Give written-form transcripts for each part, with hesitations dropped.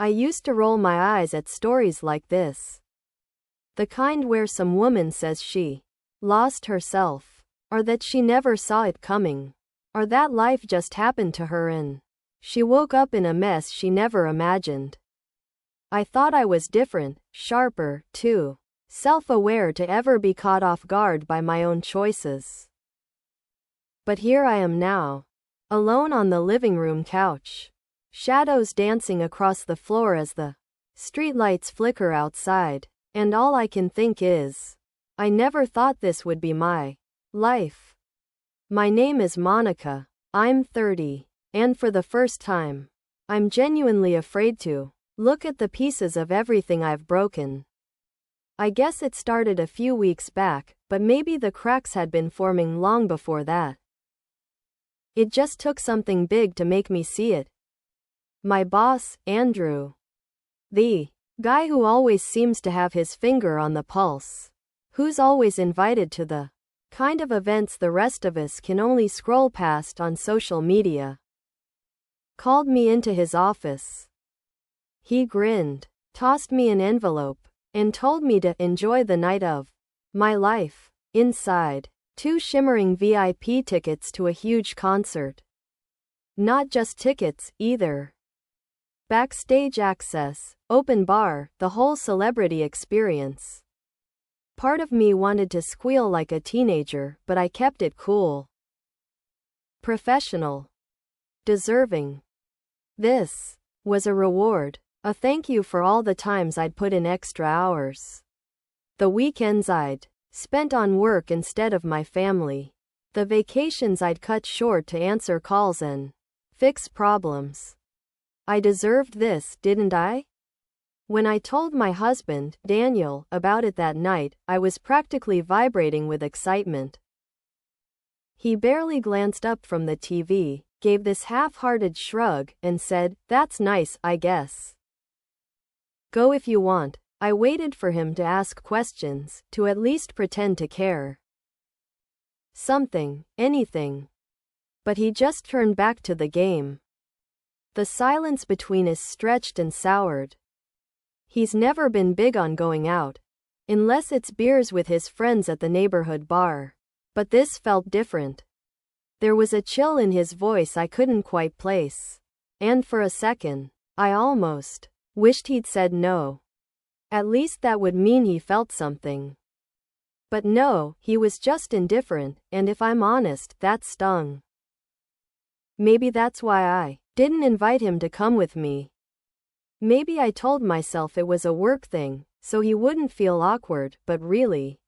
I used to roll my eyes at stories like this. The kind where some woman says she lost herself, or that she never saw it coming, or that life just happened to her and she woke up in a mess she never imagined. I thought I was different, sharper, too self-aware to ever be caught off guard by my own choices. But here I am now, alone on the living room couch, shadows dancing across the floor as the streetlights flicker outside, and all I can think is, I never thought this would be my life. My name is Monica, I'm 30, and for the first time, I'm genuinely afraid to look at the pieces of everything I've broken. I guess it started a few weeks back, but maybe the cracks had been forming long before that. It just took something big to make me see it. My boss, Andrew. The guy who always seems to have his finger on the pulse. Who's always invited to the kind of events the rest of us can only scroll past on social media. Called me into his office. He grinned, tossed me an envelope, and told me to enjoy the night of my life. Inside, 2 shimmering VIP tickets to a huge concert. Not just tickets, either. Backstage access, open bar, the whole celebrity experience. Part of me wanted to squeal like a teenager, but I kept it cool. Professional. Deserving. This was a reward. A thank you for all the times I'd put in extra hours. The weekends I'd spent on work instead of my family. The vacations I'd cut short to answer calls and fix problems. I deserved this, didn't I? When I told my husband, Daniel, about it that night, I was practically vibrating with excitement. He barely glanced up from the TV, gave this half-hearted shrug, and said, "That's nice, I guess. Go if you want." I waited for him to ask questions, to at least pretend to care. Something, anything. But he just turned back to the game. The silence between us stretched and soured. He's never been big on going out, unless it's beers with his friends at the neighborhood bar. But this felt different. There was a chill in his voice I couldn't quite place. And for a second, I almost wished he'd said no. At least that would mean he felt something. But no, he was just indifferent, and if I'm honest, that stung. Maybe that's why I didn't invite him to come with me. Maybe I told myself it was a work thing, so he wouldn't feel awkward, but really,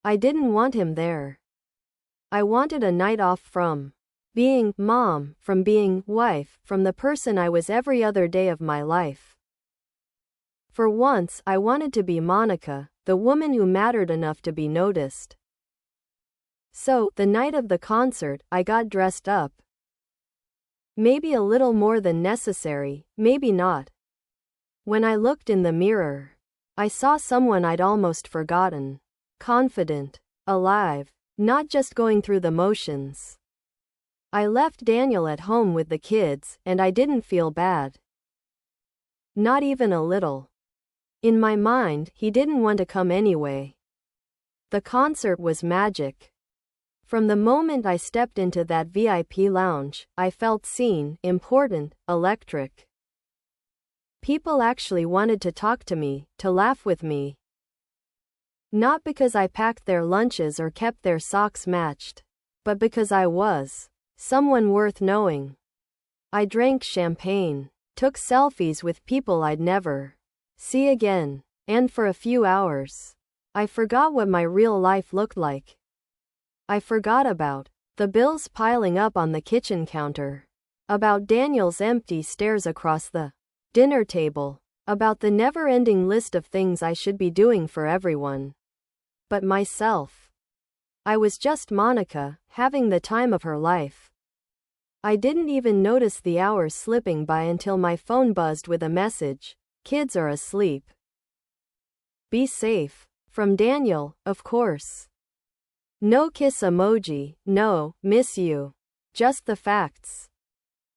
I didn't want him there. I wanted a night off from being mom, from being wife, from the person I was every other day of my life. For once, I wanted to be Monica, the woman who mattered enough to be noticed. So, the night of the concert, I got dressed up. Maybe a little more than necessary, maybe not. When I looked in the mirror, I saw someone I'd almost forgotten. Confident, alive, not just going through the motions. I left Daniel at home with the kids, and I didn't feel bad. Not even a little. In my mind, he didn't want to come anyway. The concert was magic. From the moment I stepped into that VIP lounge, I felt seen, important, electric. People actually wanted to talk to me, to laugh with me. Not because I packed their lunches or kept their socks matched, but because I was someone worth knowing. I drank champagne, took selfies with people I'd never see again, and for a few hours, I forgot what my real life looked like. I forgot about the bills piling up on the kitchen counter, about Daniel's empty stares across the dinner table, about the never-ending list of things I should be doing for everyone but myself. I was just Monica, having the time of her life. I didn't even notice the hours slipping by until my phone buzzed with a message. Kids are asleep. Be safe. From Daniel, of course. No kiss emoji, no, miss you. Just the facts.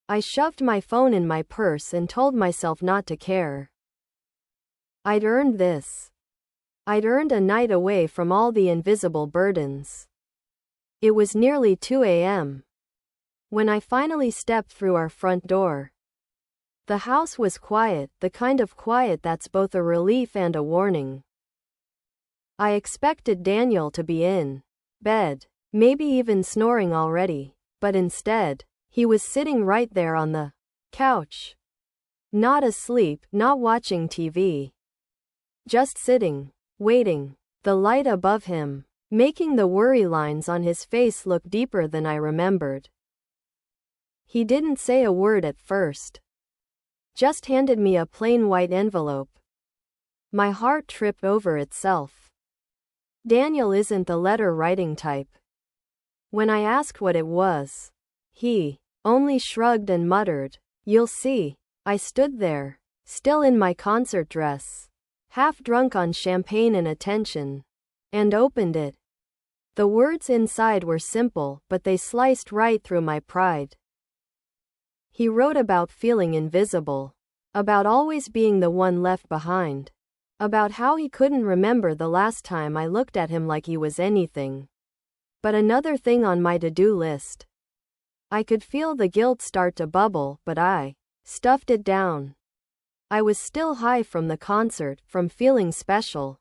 I shoved my phone in my purse and told myself not to care. I'd earned this. I'd earned a night away from all the invisible burdens. It was nearly 2 a.m. when I finally stepped through our front door. The house was quiet, the kind of quiet that's both a relief and a warning. I expected Daniel to be in bed, maybe even snoring already, but instead, he was sitting right there on the couch. Not asleep, not watching TV. Just sitting, waiting, the light above him, making the worry lines on his face look deeper than I remembered. He didn't say a word at first. Just handed me a plain white envelope. My heart tripped over itself. Daniel isn't the letter-writing type. When I asked what it was, he only shrugged and muttered, "You'll see." I stood there, still in my concert dress, half drunk on champagne and attention, and opened it. The words inside were simple, but they sliced right through my pride. He wrote about feeling invisible, about always being the one left behind, about how he couldn't remember the last time I looked at him like he was anything but another thing on my to-do list. I could feel the guilt start to bubble, but I stuffed it down. I was still high from the concert, from feeling special.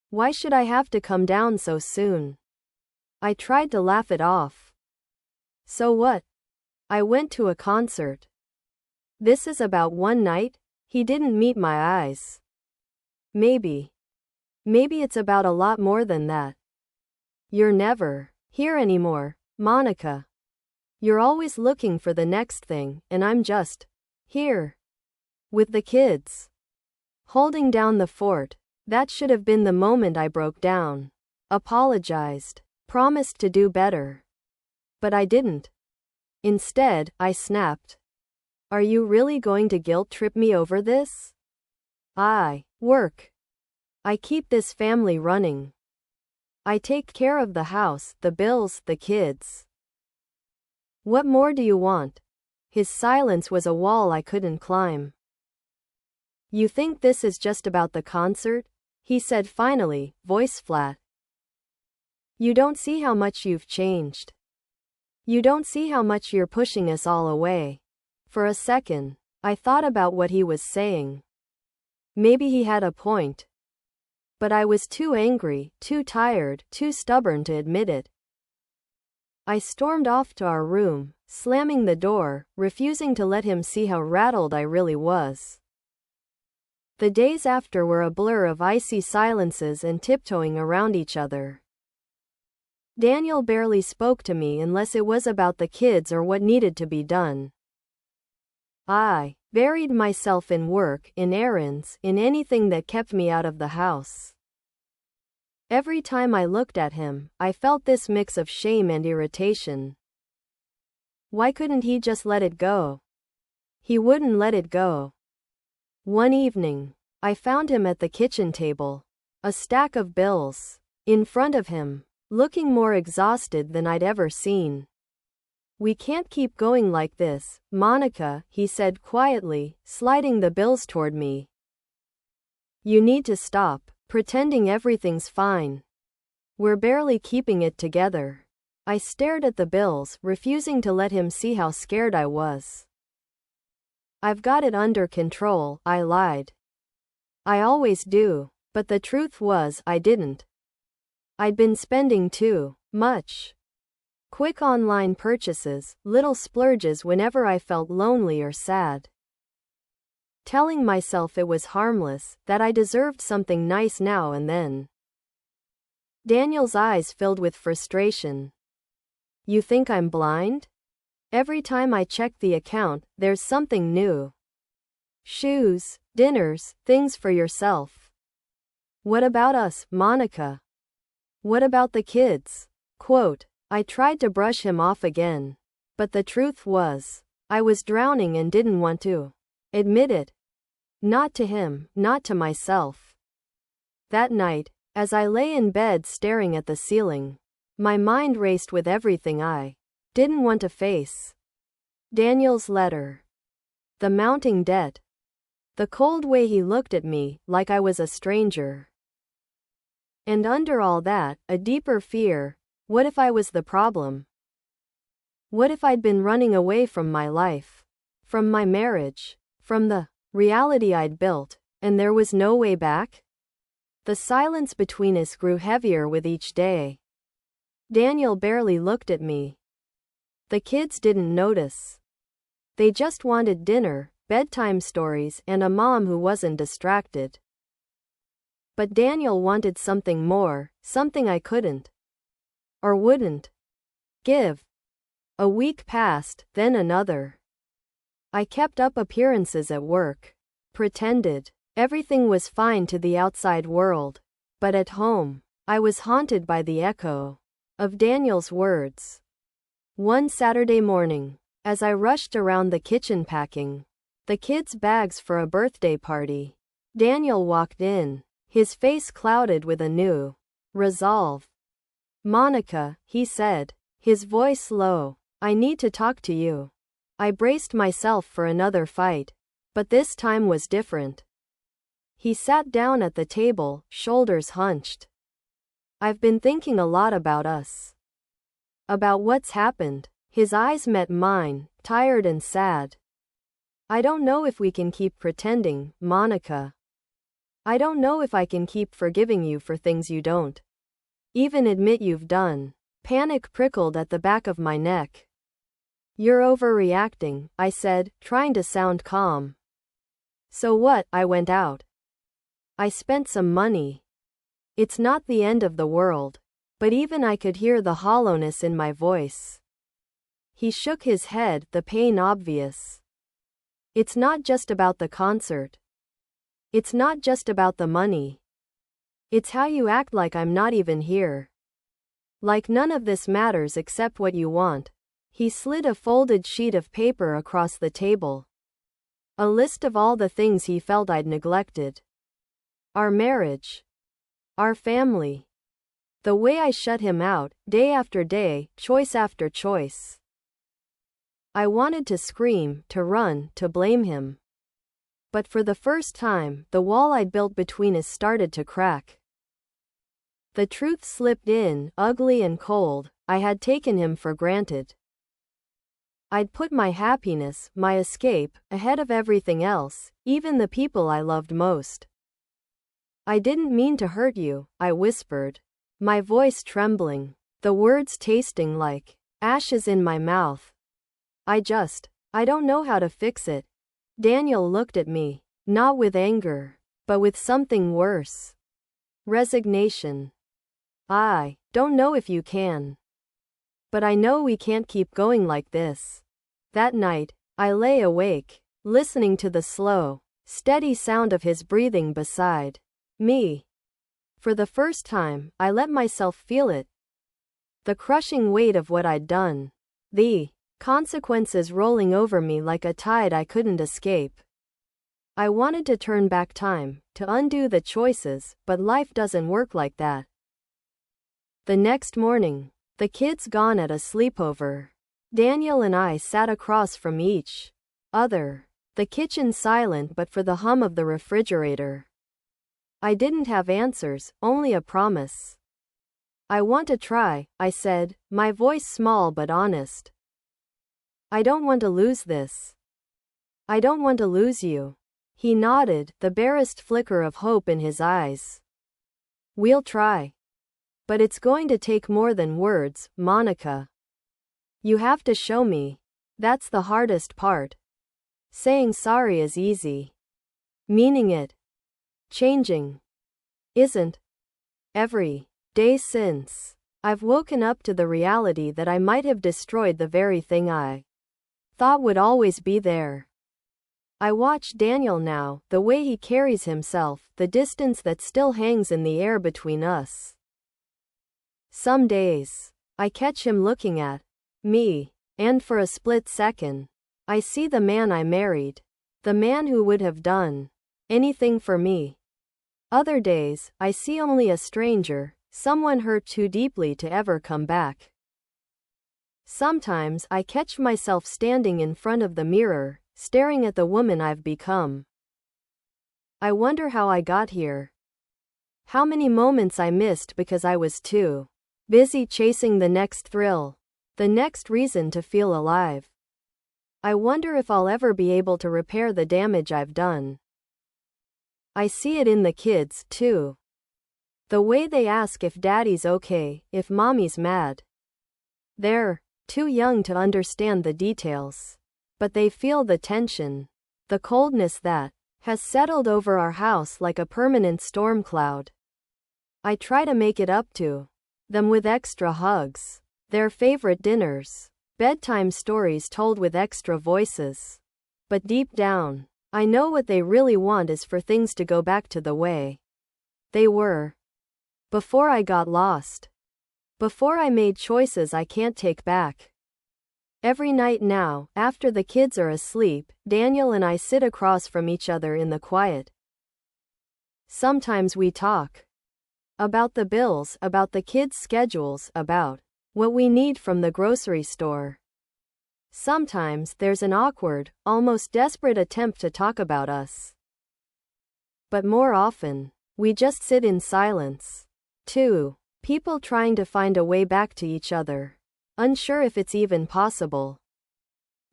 Why should I have to come down so soon? I tried to laugh it off. So what? I went to a concert. This is about one night? He didn't meet my eyes. Maybe it's about a lot more than that. You're never here anymore, Monica. You're always looking for the next thing, and I'm just here. With the kids. Holding down the fort. That should have been the moment I broke down. Apologized. Promised to do better. But I didn't. Instead, I snapped. Are you really going to guilt-trip me over this? I work. I keep this family running. I take care of the house, the bills, the kids. What more do you want? His silence was a wall I couldn't climb. You think this is just about the concert? He said finally, voice flat. You don't see how much you've changed. You don't see how much you're pushing us all away. For a second, I thought about what he was saying. Maybe he had a point. But I was too angry, too tired, too stubborn to admit it. I stormed off to our room, slamming the door, refusing to let him see how rattled I really was. The days after were a blur of icy silences and tiptoeing around each other. Daniel barely spoke to me unless it was about the kids or what needed to be done. I buried myself in work, in errands, in anything that kept me out of the house. Every time I looked at him, I felt this mix of shame and irritation. Why couldn't he just let it go? He wouldn't let it go. One evening, I found him at the kitchen table, a stack of bills in front of him, looking more exhausted than I'd ever seen. We can't keep going like this, Monica, he said quietly, sliding the bills toward me. You need to stop pretending everything's fine. We're barely keeping it together. I stared at the bills, refusing to let him see how scared I was. I've got it under control, I lied. I always do, but the truth was, I didn't. I'd been spending too much. Quick online purchases, little splurges whenever I felt lonely or sad. Telling myself it was harmless, that I deserved something nice now and then. Daniel's eyes filled with frustration. You think I'm blind? Every time I check the account, there's something new. Shoes, dinners, things for yourself. What about us, Monica? What about the kids? Quote, I tried to brush him off again. But the truth was, I was drowning and didn't want to admit it. Not to him, not to myself. That night, as I lay in bed staring at the ceiling, my mind raced with everything I didn't want to face. Daniel's letter. The mounting debt. The cold way he looked at me, like I was a stranger. And under all that, a deeper fear. What if I was the problem? What if I'd been running away from my life? From my marriage? From the reality I'd built, and there was no way back? The silence between us grew heavier with each day. Daniel barely looked at me. The kids didn't notice. They just wanted dinner, bedtime stories, and a mom who wasn't distracted. But Daniel wanted something more, something I couldn't. Or wouldn't. Give. A week passed, then another. I kept up appearances at work. Pretended everything was fine to the outside world. But at home, I was haunted by the echo of Daniel's words. One Saturday morning, as I rushed around the kitchen packing the kids' bags for a birthday party, Daniel walked in, his face clouded with a new resolve. "Monica," he said, his voice low, "I need to talk to you." I braced myself for another fight, but this time was different. He sat down at the table, shoulders hunched. "I've been thinking a lot about us. About what's happened." His eyes met mine, tired and sad. "I don't know if we can keep pretending, Monica. I don't know if I can keep forgiving you for things you don't even admit you've done." Panic prickled at the back of my neck. "You're overreacting," I said, trying to sound calm. "So what?" I went out. I spent some money. It's not the end of the world. But even I could hear the hollowness in my voice. He shook his head, the pain obvious. "It's not just about the concert. It's not just about the money. It's how you act like I'm not even here. Like none of this matters except what you want." He slid a folded sheet of paper across the table. A list of all the things he felt I'd neglected. Our marriage. Our family. The way I shut him out, day after day, choice after choice. I wanted to scream, to run, to blame him. But for the first time, the wall I'd built between us started to crack. The truth slipped in, ugly and cold. I had taken him for granted. I'd put my happiness, my escape, ahead of everything else, even the people I loved most. "I didn't mean to hurt you," I whispered, my voice trembling, the words tasting like ashes in my mouth. I don't know how to fix it." Daniel looked at me, not with anger, but with something worse. Resignation. "I don't know if you can. But I know we can't keep going like this." That night, I lay awake, listening to the slow, steady sound of his breathing beside me. For the first time, I let myself feel it. The crushing weight of what I'd done. The consequences rolling over me like a tide I couldn't escape. I wanted to turn back time, to undo the choices, but life doesn't work like that. The next morning, the kids gone at a sleepover. Daniel and I sat across from each other, the kitchen silent but for the hum of the refrigerator. I didn't have answers, only a promise. "I want to try," I said, my voice small but honest. "I don't want to lose this. I don't want to lose you." He nodded, the barest flicker of hope in his eyes. "We'll try. But it's going to take more than words, Monica. You have to show me. That's the hardest part. Saying sorry is easy. Meaning it, changing, isn't." Every day since, I've woken up to the reality that I might have destroyed the very thing I thought would always be there. I watch Daniel now, the way he carries himself, the distance that still hangs in the air between us. Some days, I catch him looking at me, and for a split second, I see the man I married, the man who would have done anything for me. Other days, I see only a stranger, someone hurt too deeply to ever come back. Sometimes I catch myself standing in front of the mirror, staring at the woman I've become. I wonder how I got here. How many moments I missed because I was too busy chasing the next thrill, the next reason to feel alive. I wonder if I'll ever be able to repair the damage I've done. I see it in the kids, too. The way they ask if daddy's okay, if mommy's mad. They're too young to understand the details. But they feel the tension, the coldness that has settled over our house like a permanent storm cloud. I try to make it up to them with extra hugs, their favorite dinners, bedtime stories told with extra voices. But deep down, I know what they really want is for things to go back to the way they were before I got lost, before I made choices I can't take back. Every night now, after the kids are asleep, Daniel and I sit across from each other in the quiet. Sometimes we talk about the bills, about the kids' schedules, about what we need from the grocery store. Sometimes there's an awkward, almost desperate attempt to talk about us. But more often, we just sit in silence. Two people trying to find a way back to each other, unsure if it's even possible.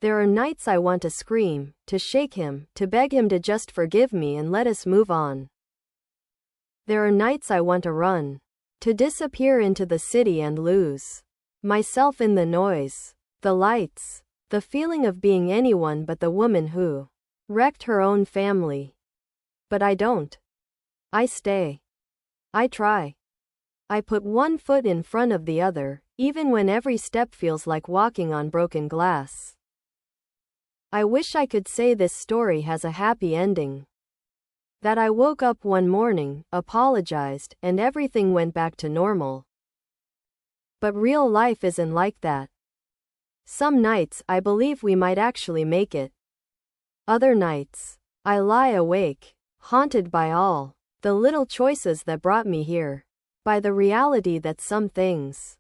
There are nights I want to scream, to shake him, to beg him to just forgive me and let us move on. There are nights I want to run, to disappear into the city and lose myself in the noise, the lights, the feeling of being anyone but the woman who wrecked her own family. But I don't. I stay. I try. I put one foot in front of the other, even when every step feels like walking on broken glass. I wish I could say this story has a happy ending. That I woke up one morning, apologized, and everything went back to normal. But real life isn't like that. Some nights, I believe we might actually make it. Other nights, I lie awake, haunted by all the little choices that brought me here, by the reality that some things,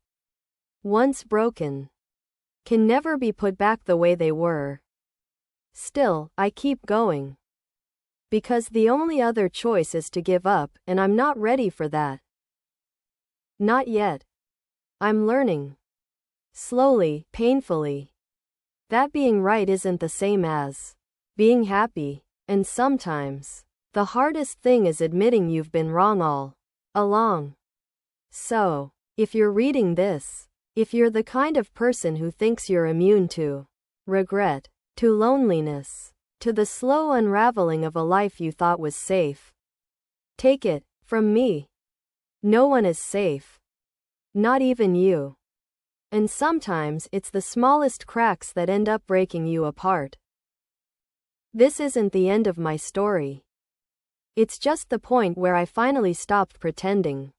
once broken, can never be put back the way they were. Still, I keep going. Because the only other choice is to give up, and I'm not ready for that. Not yet. I'm learning. Slowly, painfully. That being right isn't the same as being happy. And sometimes, the hardest thing is admitting you've been wrong all along. So, if you're reading this, if you're the kind of person who thinks you're immune to regret, to loneliness, to the slow unraveling of a life you thought was safe, take it from me. No one is safe. Not even you. And sometimes it's the smallest cracks that end up breaking you apart. This isn't the end of my story. It's just the point where I finally stopped pretending.